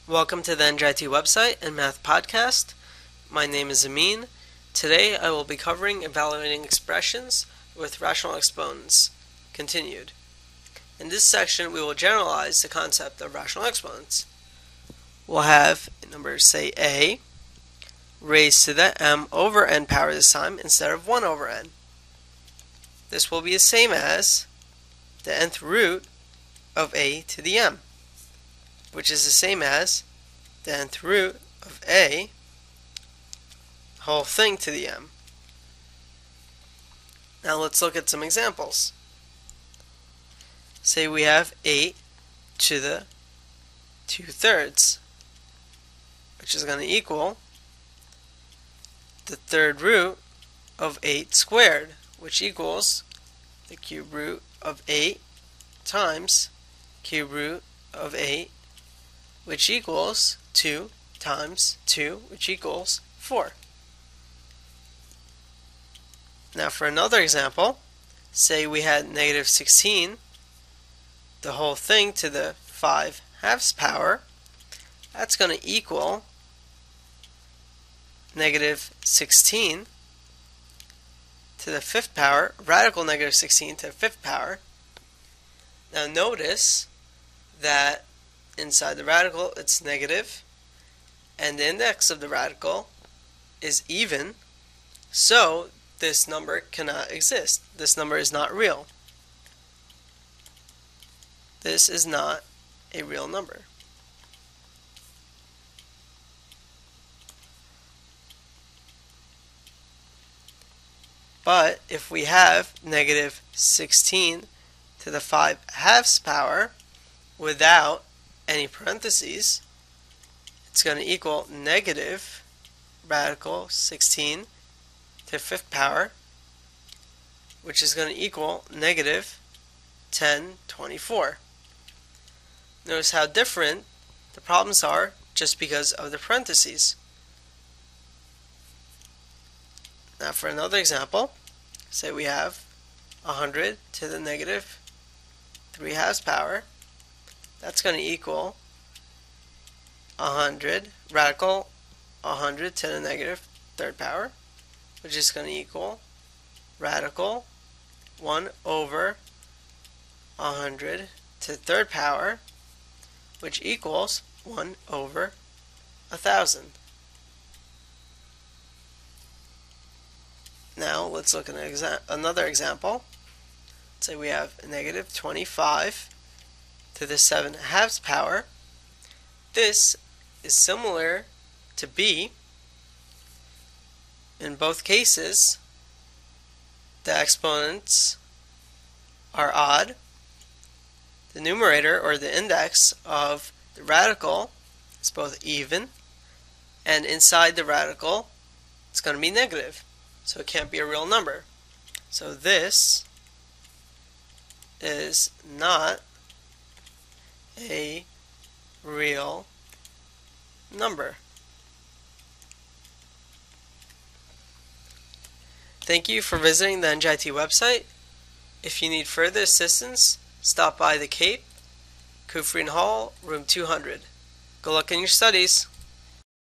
Welcome to the NJIT website and math podcast. My name is Amin. Today I will be covering evaluating expressions with rational exponents. Continued. In this section we will generalize the concept of rational exponents. We'll have numbers say a raised to the m over n power this time instead of 1 over n. This will be the same as the nth root of a to the m, which is the same as the nth root of a whole thing to the m. Now let's look at some examples. Say we have 8 to the 2/3, which is going to equal the third root of 8 squared, which equals the cube root of 8 times cube root of 8, which equals 2 times 2, which equals 4. Now for another example, say we had negative 16, the whole thing to the 5/2 power. That's going to equal negative 16 to the 5th power, radical negative 16 to the 5th power. Now notice that inside the radical it's negative, and the index of the radical is even, so this number cannot exist. This number is not real. This is not a real number. But if we have negative 16 to the 5/2 power without any parentheses, it's going to equal negative radical 16 to the 5th power, which is going to equal negative 10/24. Notice how different the problems are just because of the parentheses. Now for another example, say we have 100 to the negative 3/2 power. That's going to equal 100 radical 100 to the negative 3rd power, which is going to equal radical 1 over 100 to the 3rd power, which equals 1 over 1,000. Now let's look at another example. Say we have negative 25 to the 7/2 power. This is similar to b. In both cases, the exponents are odd. The numerator, or the index of the radical, is both even, and inside the radical it's going to be negative, so it can't be a real number. So this is not a real number. Thank you for visiting the NJIT website. If you need further assistance, stop by the CAPE, Kufrin Hall, room 200. Good luck in your studies.